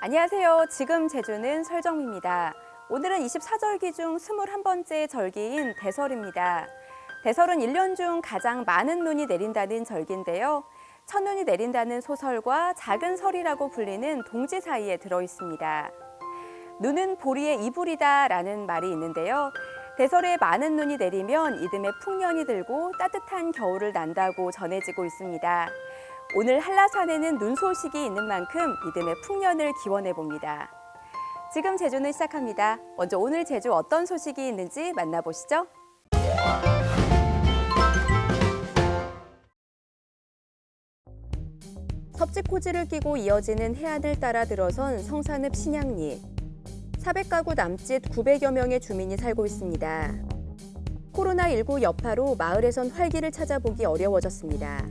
안녕하세요. 지금 제주는 설정미입니다. 오늘은 24절기 중 21번째 절기인 대설입니다. 대설은 1년 중 가장 많은 눈이 내린다는 절기인데요. 첫눈이 내린다는 소설과 작은 설이라고 불리는 동지 사이에 들어있습니다. 눈은 보리의 이불이다라는 말이 있는데요. 대설에 많은 눈이 내리면 이듬해 풍년이 들고 따뜻한 겨울을 난다고 전해지고 있습니다. 오늘 한라산에는 눈 소식이 있는 만큼 이듬해 풍년을 기원해 봅니다. 지금 제주는 시작합니다. 먼저 오늘 제주 어떤 소식이 있는지 만나보시죠. 섭지코지를 끼고 이어지는 해안을 따라 들어선 성산읍 신양리. 400가구 남짓 900여 명의 주민이 살고 있습니다. 코로나19 여파로 마을에선 활기를 찾아보기 어려워졌습니다.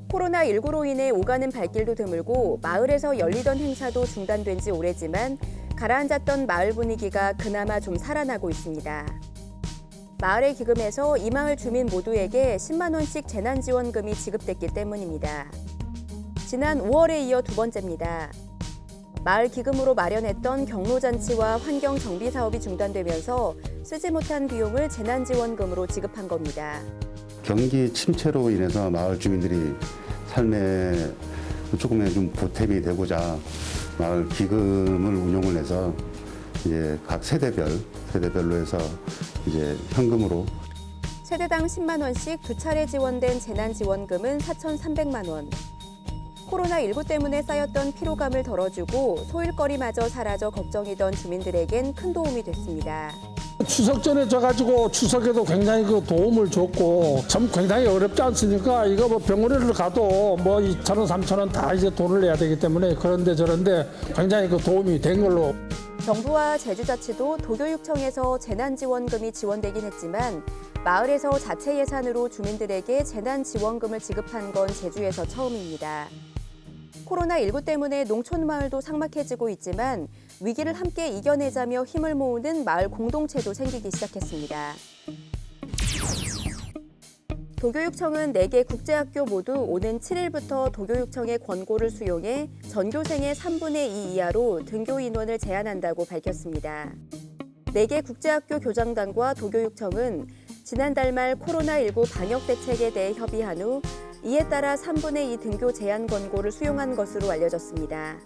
코로나19로 인해 오가는 발길도 드물고 마을에서 열리던 행사도 중단된 지 오래지만 가라앉았던 마을 분위기가 그나마 좀 살아나고 있습니다. 마을의 기금에서 이 마을 주민 모두에게 10만 원씩 재난지원금이 지급됐기 때문입니다. 지난 5월에 이어 두 번째입니다. 마을 기금으로 마련했던 경로잔치와 환경정비 사업이 중단되면서 쓰지 못한 비용을 재난지원금으로 지급한 겁니다. 경기 침체로 인해서 마을 주민들이 삶에 조금의 좀 보탬이 되고자 마을 기금을 운용을 해서 이제 각 세대별로 해서 이제 현금으로 세대당 10만 원씩 두 차례 지원된 재난지원금은 4,300만 원. 코로나19 때문에 쌓였던 피로감을 덜어주고 소일거리마저 사라져 걱정이던 주민들에겐 큰 도움이 됐습니다. 추석 전에 져가지고 추석에도 굉장히 그 도움을 줬고 참 굉장히 어렵지 않습니까? 이거 뭐 병원에를 가도 뭐 2,000원, 3,000원 다 이제 돈을 내야 되기 때문에 그런데 저런데 굉장히 그 도움이 된 걸로. 정부와 제주자치도 도교육청에서 재난지원금이 지원되긴 했지만 마을에서 자체 예산으로 주민들에게 재난지원금을 지급한 건 제주에서 처음입니다. 코로나19 때문에 농촌마을도 삭막해지고 있지만 위기를 함께 이겨내자며 힘을 모으는 마을 공동체도 생기기 시작했습니다. 도교육청은 4개 국제학교 모두 오는 7일부터 도교육청의 권고를 수용해 전교생의 3분의 2 이하로 등교 인원을 제한한다고 밝혔습니다. 4개 국제학교 교장단과 도교육청은 지난달 말 코로나19 방역 대책에 대해 협의한 후 이에 따라 3분의 2 등교 제한 권고를 수용한 것으로 알려졌습니다.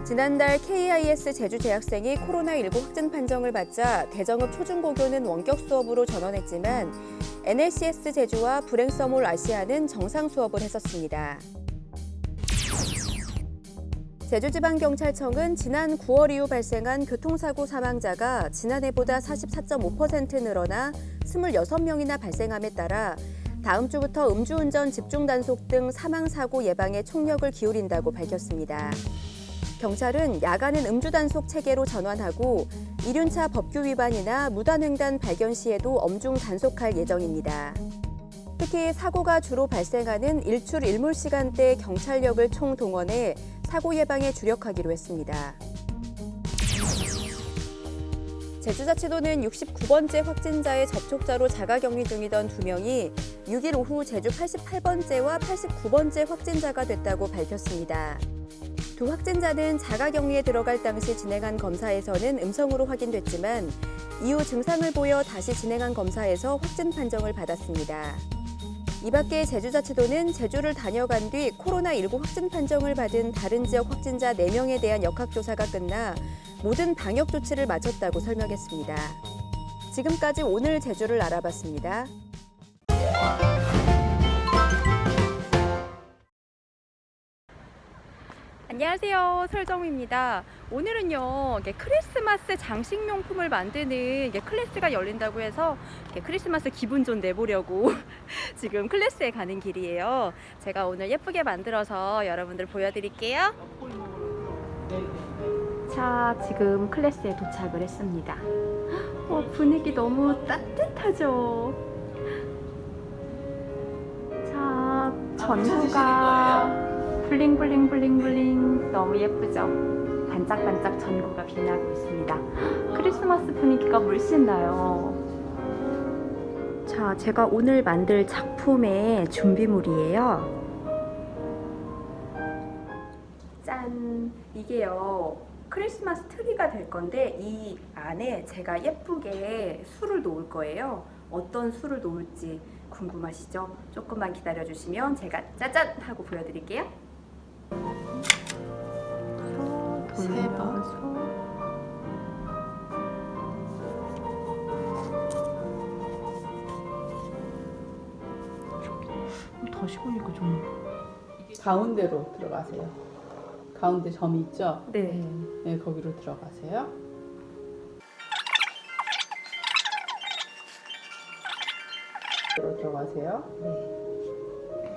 지난달 KIS 제주 재학생이 코로나19 확진 판정을 받자 대정읍 초중고교는 원격 수업으로 전환했지만 NLCS 제주와 브랭서몰 아시아는 정상 수업을 했었습니다. 제주지방경찰청은 지난 9월 이후 발생한 교통사고 사망자가 지난해보다 44.5% 늘어나 26명이나 발생함에 따라 다음 주부터 음주운전 집중단속 등 사망사고 예방에 총력을 기울인다고 밝혔습니다. 경찰은 야간은 음주단속 체계로 전환하고 이륜차 법규 위반이나 무단횡단 발견 시에도 엄중 단속할 예정입니다. 특히 사고가 주로 발생하는 일출 일몰 시간대 경찰력을 총동원해 사고 예방에 주력하기로 했습니다. 제주자치도는 69번째 확진자의 접촉자로 자가격리 중이던 2명이 6일 오후 제주 88번째와 89번째 확진자가 됐다고 밝혔습니다. 두 확진자는 자가격리에 들어갈 당시 진행한 검사에서는 음성으로 확인됐지만 이후 증상을 보여 다시 진행한 검사에서 확진 판정을 받았습니다. 이 밖에 제주자치도는 제주를 다녀간 뒤 코로나19 확진 판정을 받은 다른 지역 확진자 4명에 대한 역학조사가 끝나 모든 방역 조치를 마쳤다고 설명했습니다. 지금까지 오늘 제주를 알아봤습니다. 안녕하세요. 설정미입니다. 오늘은요, 크리스마스 장식용품을 만드는 클래스가 열린다고 해서 크리스마스 기분 좀 내보려고 지금 클래스에 가는 길이에요. 제가 오늘 예쁘게 만들어서 여러분들 보여드릴게요. 자, 지금 클래스에 도착을 했습니다. 분위기 너무 따뜻하죠? 자, 전구가 블링블링블링블링 너무 예쁘죠? 반짝반짝 전구가 빛나고 있습니다. 크리스마스 분위기가 물씬 나요. 자, 제가 오늘 만들 작품의 준비물이에요. 짠! 이게요, 크리스마스 트리가 될 건데 이 안에 제가 예쁘게 술을 놓을 거예요. 어떤 술을 놓을지 궁금하시죠? 조금만 기다려주시면 제가 짜잔! 하고 보여드릴게요. 돌려서 다시 보니까 좀 가운데로 들어가세요. 가운데 점이 있죠? 네. 네, 거기로 들어가세요. 들어가세요.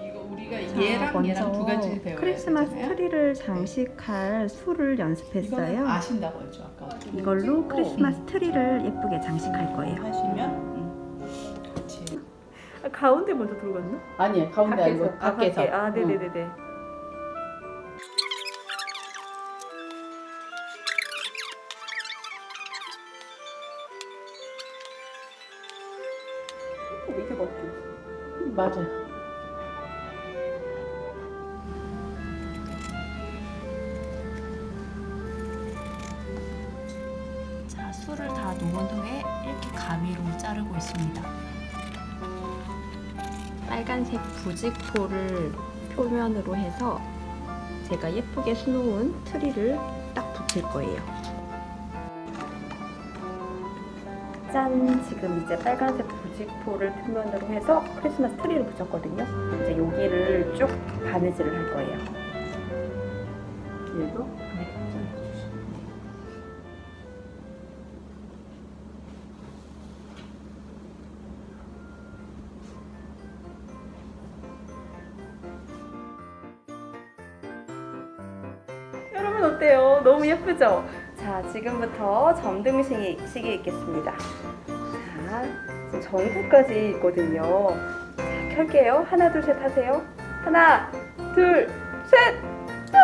이거 우리가 얘랑 두 가지 배워야 크리스마스 되잖아요. 트리를 장식할 술을 이거는 연습했어요. 아신다고 했죠 아까. 이걸로 크리스마스 트리를 예쁘게 장식할 거예요. 하시면 같이. 가운데 먼저 들어갔나? 아니에요, 가운데 아니고 밖에서. 아, 네네네네. 이게 맞죠? 맞아요. 자, 술을 다 놓은 후에 이렇게 가위로 자르고 있습니다. 빨간색 부직포를 표면으로 해서 제가 예쁘게 수놓은 트리를 딱 붙일 거예요. 짠! 지금 이제 빨간색 부직포를 표면으로 해서 크리스마스 트리를 붙였거든요. 이제 여기를 쭉 바느질을 할 거예요. 얘도 잘라주시면 돼요. 여러분 어때요? 너무 예쁘죠? 자, 지금부터 점등식이 있겠습니다. 자, 지금 전구까지 있거든요. 자, 켤게요. 하나, 둘, 셋 하세요. 하나, 둘, 셋! 짠!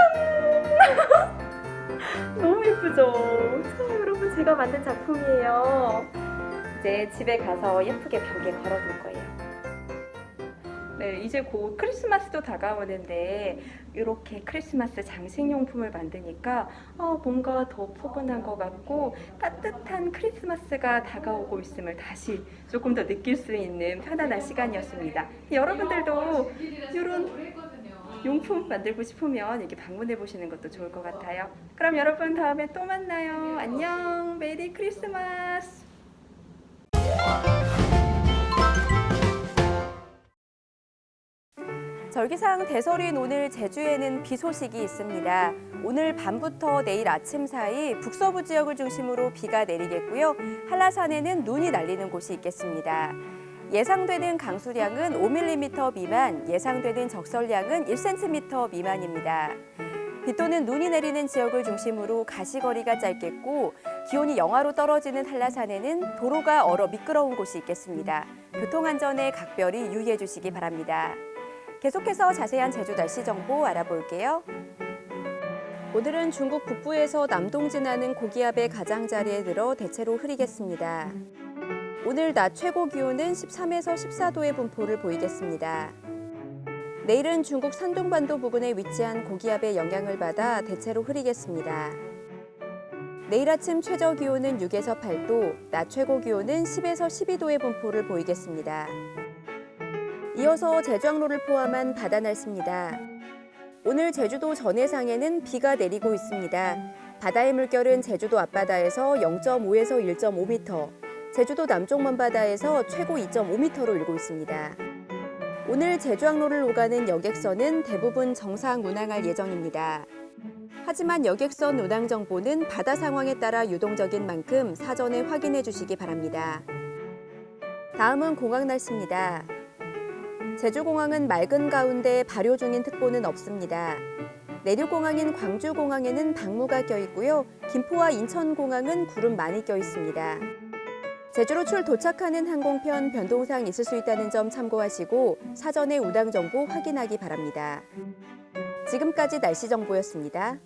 너무 예쁘죠? 자, 여러분 제가 만든 작품이에요. 이제 집에 가서 예쁘게 벽에 걸어둘 거예요. 네, 이제 곧 크리스마스도 다가오는데 이렇게 크리스마스 장식용품을 만드니까 뭔가 더 포근한 것 같고 따뜻한 크리스마스가 다가오고 있음을 다시 조금 더 느낄 수 있는 편안한 시간이었습니다. 여러분들도 이런 용품 만들고 싶으면 이렇게 방문해 보시는 것도 좋을 것 같아요. 그럼 여러분 다음에 또 만나요. 안녕. 메리 크리스마스. 절기상 대설인 오늘 제주에는 비 소식이 있습니다. 오늘 밤부터 내일 아침 사이 북서부 지역을 중심으로 비가 내리겠고요. 한라산에는 눈이 날리는 곳이 있겠습니다. 예상되는 강수량은 5mm 미만, 예상되는 적설량은 1cm 미만입니다. 비 또는 눈이 내리는 지역을 중심으로 가시거리가 짧겠고 기온이 영하로 떨어지는 한라산에는 도로가 얼어 미끄러운 곳이 있겠습니다. 교통안전에 각별히 유의해 주시기 바랍니다. 계속해서 자세한 제주 날씨 정보 알아볼게요. 오늘은 중국 북부에서 남동진하는 고기압의 가장자리에 들어 대체로 흐리겠습니다. 오늘 낮 최고 기온은 13에서 14도의 분포를 보이겠습니다. 내일은 중국 산둥반도 부근에 위치한 고기압의 영향을 받아 대체로 흐리겠습니다. 내일 아침 최저 기온은 6에서 8도, 낮 최고 기온은 10에서 12도의 분포를 보이겠습니다. 이어서 제주항로를 포함한 바다 날씨입니다. 오늘 제주도 전해상에는 비가 내리고 있습니다. 바다의 물결은 제주도 앞바다에서 0.5에서 1.5m, 제주도 남쪽 먼바다에서 최고 2.5m로 일고 있습니다. 오늘 제주항로를 오가는 여객선은 대부분 정상 운항할 예정입니다. 하지만 여객선 운항 정보는 바다 상황에 따라 유동적인 만큼 사전에 확인해 주시기 바랍니다. 다음은 공항 날씨입니다. 제주공항은 맑은 가운데 발효 중인 특보는 없습니다. 내륙공항인 광주공항에는 방무가 껴 있고요. 김포와 인천공항은 구름 많이 껴 있습니다. 제주로 도착하는 항공편 변동사항 있을 수 있다는 점 참고하시고 사전에 운항 정보 확인하기 바랍니다. 지금까지 날씨 정보였습니다.